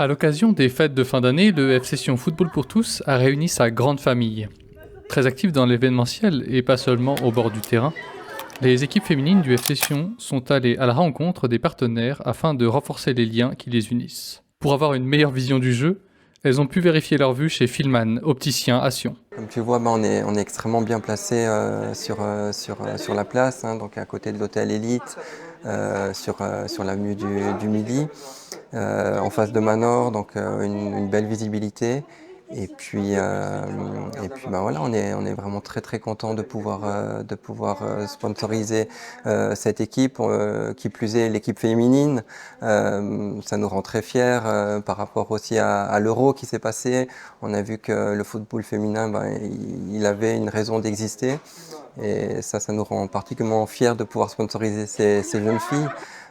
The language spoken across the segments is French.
À l'occasion des fêtes de fin d'année, le FC Sion Football pour tous a réuni sa grande famille. Très active dans l'événementiel et pas seulement au bord du terrain, les équipes féminines du FC Sion sont allées à la rencontre des partenaires afin de renforcer les liens qui les unissent. Pour avoir une meilleure vision du jeu, elles ont pu vérifier leur vue chez Filman, opticien à Sion. Comme tu vois, on est extrêmement bien placé sur la place, hein, donc à côté de l'hôtel Élite, sur l'avenue du Midi, en face de Manor, donc une belle visibilité. Et puis voilà, on est vraiment très très content de pouvoir sponsoriser cette équipe, qui plus est l'équipe féminine. Ça nous rend très fiers par rapport aussi à l'Euro qui s'est passé. On a vu que le football féminin, il avait une raison d'exister. Et ça nous rend particulièrement fiers de pouvoir sponsoriser ces jeunes filles.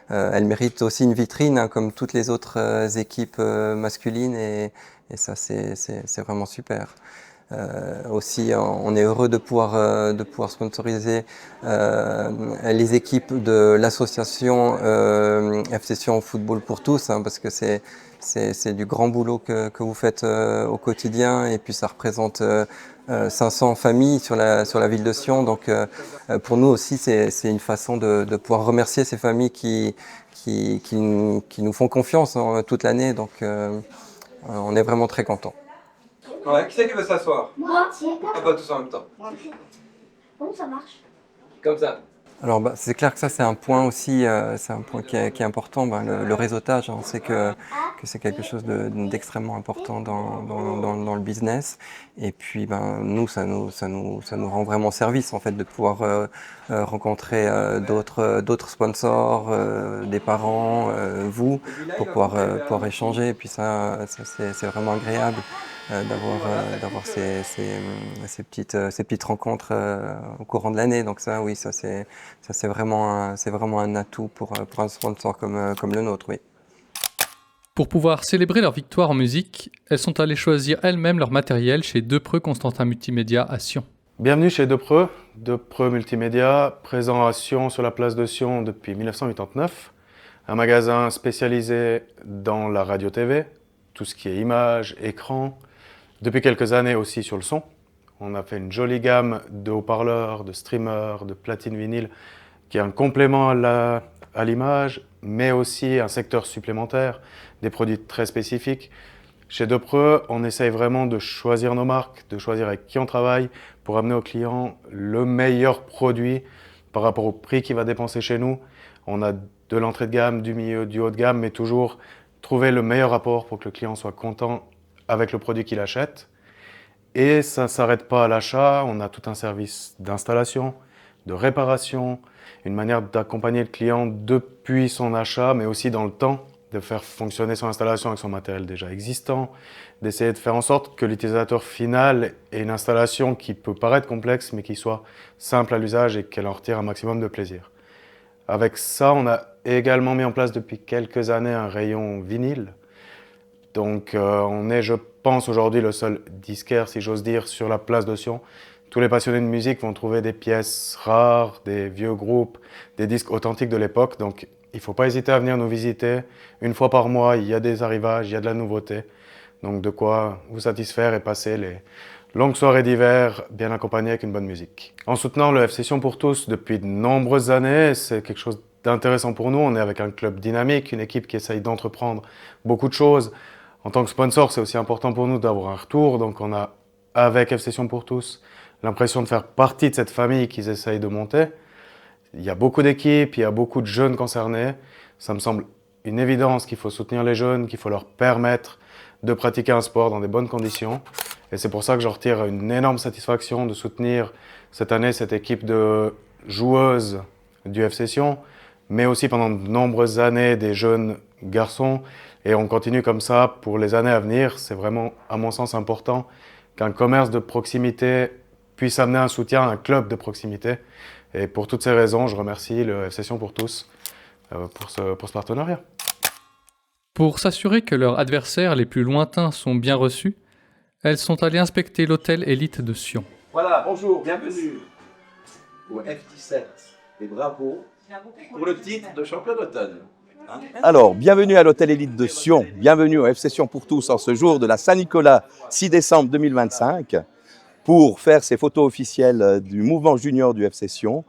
Elles méritent aussi une vitrine, hein, comme toutes les autres équipes masculines. Et ça, c'est vraiment super. Aussi, on est heureux de pouvoir sponsoriser les équipes de l'association FC Sion Football pour tous, hein, parce que c'est du grand boulot que vous faites au quotidien, et puis ça représente 500 familles sur la ville de Sion. Donc pour nous aussi, c'est une façon de pouvoir remercier ces familles qui nous font confiance, hein, toute l'année. Donc on est vraiment très contents. Ouais, qui c'est qui veut s'asseoir? Moi. Ah, pas tous en même temps. Bon, ça marche. Comme ça. Alors c'est clair que ça c'est un point aussi, c'est un point qui est important, le réseautage. On sait que c'est quelque chose d'extrêmement important dans le business. Et puis nous ça nous rend vraiment service en fait de pouvoir rencontrer d'autres sponsors, des parents, vous, pour pouvoir échanger. Et puis ça c'est vraiment agréable. D'avoir ces petites rencontres au courant de l'année. Donc ça, oui, c'est vraiment un atout pour un sponsor comme le nôtre, oui. Pour pouvoir célébrer leur victoire en musique, elles sont allées choisir elles-mêmes leur matériel chez Depreux Constantin Multimédia à Sion. Bienvenue chez Depreux Multimédia, présent à Sion sur la place de Sion depuis 1989. Un magasin spécialisé dans la radio-tv, tout ce qui est images, écran. Depuis quelques années aussi sur le son. On a fait une jolie gamme de haut-parleurs, de streamers, de platines vinyles, qui est un complément à l'image, mais aussi un secteur supplémentaire, des produits très spécifiques. Chez Depreux, on essaye vraiment de choisir nos marques, de choisir avec qui on travaille pour amener au client le meilleur produit par rapport au prix qu'il va dépenser chez nous. On a de l'entrée de gamme, du milieu, du haut de gamme, mais toujours trouver le meilleur rapport pour que le client soit content avec le produit qu'il achète. Et ça ne s'arrête pas à l'achat, on a tout un service d'installation, de réparation, une manière d'accompagner le client depuis son achat, mais aussi dans le temps, de faire fonctionner son installation avec son matériel déjà existant, d'essayer de faire en sorte que l'utilisateur final ait une installation qui peut paraître complexe, mais qui soit simple à l'usage et qu'elle en retire un maximum de plaisir. Avec ça, on a également mis en place depuis quelques années un rayon vinyle. Donc on est, je pense, aujourd'hui le seul disquaire, si j'ose dire, sur la place de Sion. Tous les passionnés de musique vont trouver des pièces rares, des vieux groupes, des disques authentiques de l'époque. Donc il ne faut pas hésiter à venir nous visiter. Une fois par mois, il y a des arrivages, il y a de la nouveauté. Donc de quoi vous satisfaire et passer les longues soirées d'hiver bien accompagnées avec une bonne musique. En soutenant le FC Sion pour tous depuis de nombreuses années, c'est quelque chose d'intéressant pour nous. On est avec un club dynamique, une équipe qui essaye d'entreprendre beaucoup de choses. En tant que sponsor, c'est aussi important pour nous d'avoir un retour. Donc on a, avec FC Sion pour tous, l'impression de faire partie de cette famille qu'ils essayent de monter. Il y a beaucoup d'équipes, il y a beaucoup de jeunes concernés. Ça me semble une évidence qu'il faut soutenir les jeunes, qu'il faut leur permettre de pratiquer un sport dans des bonnes conditions. Et c'est pour ça que j'en retire une énorme satisfaction de soutenir cette année cette équipe de joueuses du FC Sion, mais aussi pendant de nombreuses années des jeunes garçons. Et on continue comme ça pour les années à venir. C'est vraiment, à mon sens, important qu'un commerce de proximité puisse amener un soutien à un club de proximité. Et pour toutes ces raisons, je remercie le FC Sion pour tous pour ce partenariat. Pour s'assurer que leurs adversaires les plus lointains sont bien reçus, elles sont allées inspecter l'hôtel Élite de Sion. Voilà, bonjour, bienvenue au F17 et bravo pour le titre de champion d'automne. Alors, bienvenue à l'Hôtel Élite de Sion, bienvenue au FC Sion pour tous en ce jour de la Saint-Nicolas 6 décembre 2025 pour faire ces photos officielles du mouvement junior du FC Sion.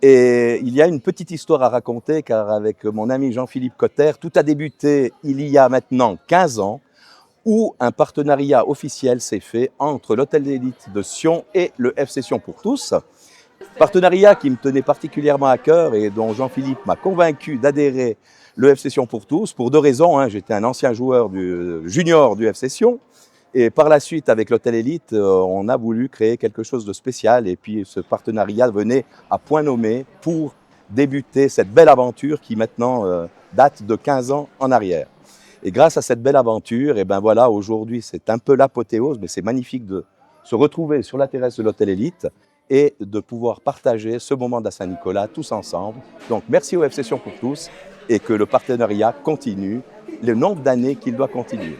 Et il y a une petite histoire à raconter car avec mon ami Jean-Philippe Cotter, tout a débuté il y a maintenant 15 ans où un partenariat officiel s'est fait entre l'Hôtel d'Élite de Sion et le FC Sion pour tous. Partenariat qui me tenait particulièrement à cœur et dont Jean-Philippe m'a convaincu d'adhérer le FC Sion pour tous pour deux raisons. J'étais un ancien joueur junior du FC Sion et par la suite avec l'Hôtel Élite, on a voulu créer quelque chose de spécial et puis ce partenariat venait à point nommé pour débuter cette belle aventure qui maintenant date de 15 ans en arrière. Et grâce à cette belle aventure, et ben voilà, aujourd'hui c'est un peu l'apothéose, mais c'est magnifique de se retrouver sur la terrasse de l'Hôtel Élite et de pouvoir partager ce moment de la Saint-Nicolas tous ensemble. Donc merci au FC Sion pour tous et que le partenariat continue le nombre d'années qu'il doit continuer.